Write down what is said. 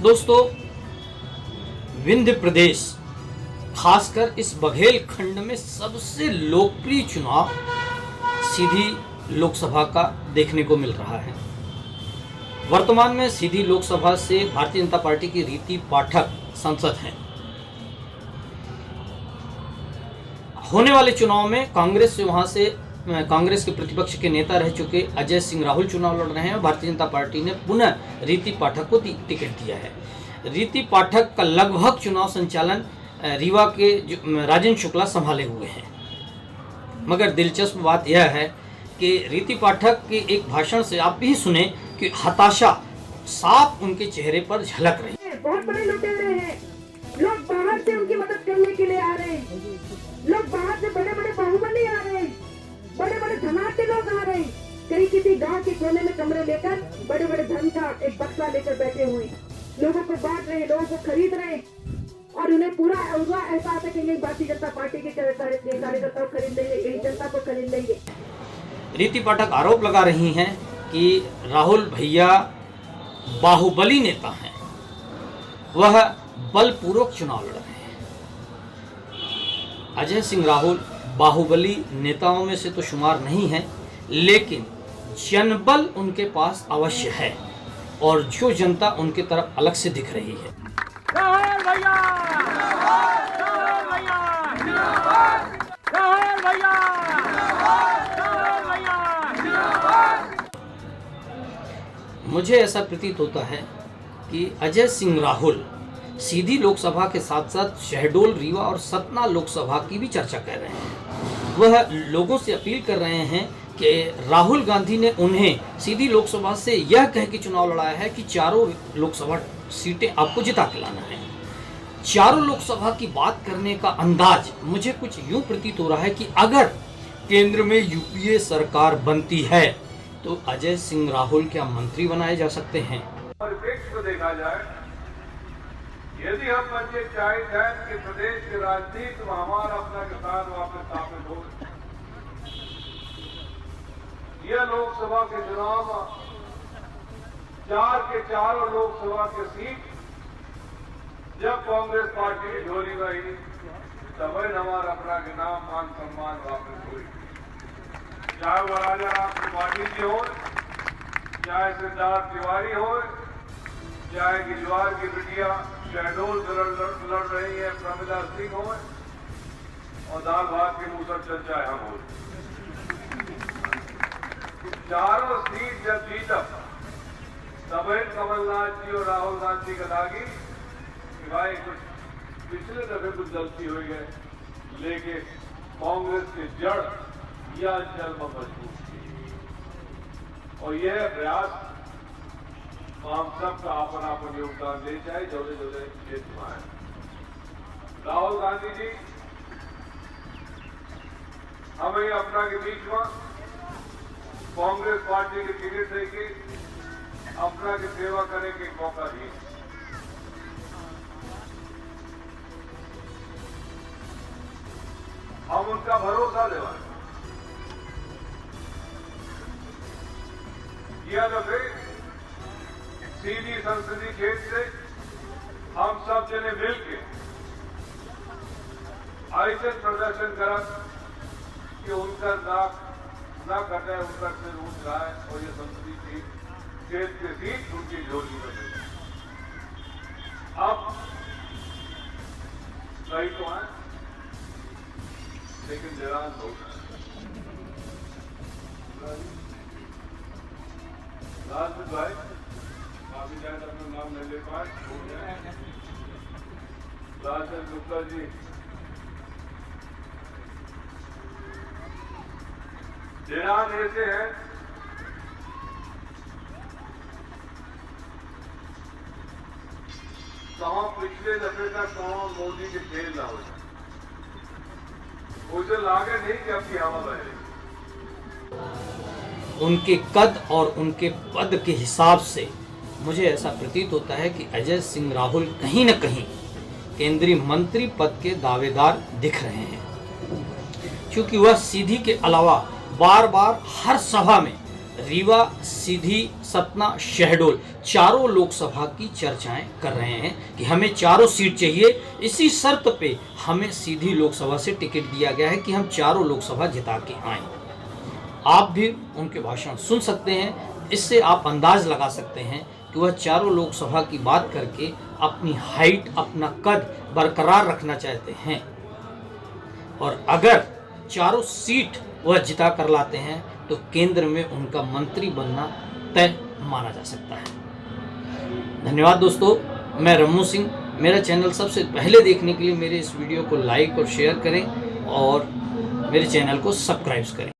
दोस्तों, विंध्य प्रदेश खासकर इस बघेल खंड में सबसे लोकप्रिय चुनाव सीधी लोकसभा का देखने को मिल रहा है। वर्तमान में सीधी लोकसभा से भारतीय जनता पार्टी की रीति पाठक सांसद हैं। होने वाले चुनाव में कांग्रेस के प्रतिपक्ष के नेता रह चुके अजय सिंह राहुल चुनाव लड़ रहे हैं और भारतीय जनता पार्टी ने पुनः रीति पाठक को टिकट दिया है। रीति पाठक का लगभग चुनाव संचालन रीवा के राजेंद्र शुक्ला संभाले हुए हैं। मगर दिलचस्प बात यह है कि रीति पाठक के एक भाषण से आप भी सुने कि हताशा साफ उनके चेहरे पर झलक रही है। बहुत बड़े लुटेरे हैं, लोग बाहर से उनकी मदद करने के लिए आ रहे हैं, लोग बाहर से बड़े बड़े बाहुबली आ रहे हैं, बड़े बड़े धनाढ्य लोग आ रहे हैं। कहीं किसी गांव के कोने में कमरे लेकर बड़े बड़े धन का एक बक्सा लेकर बैठे हुए, लोगों को बांट रहे, लोगों को खरीद रहे और उन्हें पूरा एहसास है कि यही भारतीय जनता पार्टी के कार्यकर्ताओं खरीद लेंगे, यही जनता को खरीद लेंगे। रीति पाठक आरोप लगा रही हैं कि राहुल भैया बाहुबली नेता हैं, वह बलपूर्वक चुनाव लड़ रहे हैं। अजय सिंह राहुल बाहुबली नेताओं में से तो शुमार नहीं है, लेकिन जनबल उनके पास अवश्य है और जो जनता उनके तरफ अलग से दिख रही है। राहुल भैया, राहुल भैया, राहुल भैया, राहुल भैया। मुझे ऐसा प्रतीत होता है कि अजय सिंह राहुल सीधी लोकसभा के साथ साथ शहडोल, रीवा और सतना लोकसभा की भी चर्चा कर रहे हैं। वह लोगों से अपील कर रहे हैं कि राहुल गांधी ने उन्हें सीधी लोकसभा से यह कह के चुनाव लड़ाया है कि चारों लोकसभा सीटें आपको जिता के लाना है। चारों लोकसभा की बात करने का अंदाज मुझे कुछ यूं प्रतीत हो रहा है कि अगर केंद्र में यूपीए सरकार बनती है तो अजय सिंह राहुल क्या मंत्री बनाए जा सकते हैं। परिप्रेक्ष्य को देखा जाए, यदि हम बच्चे चाहे जाए कि प्रदेश की राजनीति में हमारा अपना किसान वापस स्थापित हो, यह लोकसभा के चुनाव चार के चारों लोकसभा के सीट जब कांग्रेस पार्टी की झोली में आई, तब हमारा अपना के नाम मान सम्मान वापस हुई। चाहे वो राजा राम त्रिपाठी जी हो, चाहे सिद्धार्थ तिवारी हो, चाहे गिजवार की बिटिया शहडोल से लड़ रही है प्रमिला सिंह हो और दाल भात के मूसर चल चाहे हम हो, चारों सीट जब जीतब तब कमलनाथ जी और राहुल गांधी का लागी कि भाई कुछ पिछले दफे कुछ गलती हुई है, लेकिन कांग्रेस की जड़ या जल में मजबूत थी और यह प्रयास हम सबका अपन योगदान दे, चाहे जोड़े जोड़े क्षेत्र में आए। राहुल गांधी जी हमें अपना के बीच में कांग्रेस पार्टी के टिकट देके अपना की सेवा करने के मौका दिए। हम उनका भरोसा दिलाए। यह दफे सीधी संसदीय क्षेत्र से हम सब जने मिलके ऐसे प्रदर्शन करा कि उनका नाक न कटे, उनका सिर ऊंच रहा है और ये संसदीय क्षेत्र की सीट उनकी झोली में गई। अब सही तो है, लेकिन निराश हो गए। राजपूत भाई काफी शायद अपना नाम नहीं ले पाए, राजचंद्र गुप्ता जी, निराश ऐसे हैं कहाँ पिछले दफे का कहाँ मोदी के फेल ना हो जाए, उसे लागे नहीं कि अपनी हवा बहे। उनके कद और उनके पद के हिसाब से मुझे ऐसा प्रतीत होता है कि अजय सिंह राहुल कहीं न कहीं केंद्रीय मंत्री पद के दावेदार दिख रहे हैं, क्योंकि वह सीधी के अलावा बार बार हर सभा में रीवा, सीधी, सतना, शहडोल चारों लोकसभा की चर्चाएं कर रहे हैं कि हमें चारों सीट चाहिए। इसी शर्त पे हमें सीधी लोकसभा से टिकट दिया गया है कि हम चारों लोकसभा जिता के आएं। आप भी उनके भाषण सुन सकते हैं। इससे आप अंदाज लगा सकते हैं कि वह चारों लोकसभा की बात करके अपनी हाइट, अपना कद बरकरार रखना चाहते हैं। और अगर चारों सीट वह जिता कर लाते हैं तो केंद्र में उनका मंत्री बनना तय माना जा सकता है। धन्यवाद दोस्तों, मैं रम्मू सिंह। मेरा चैनल सबसे पहले देखने के लिए मेरे इस वीडियो को लाइक और शेयर करें और मेरे चैनल को सब्सक्राइब करें।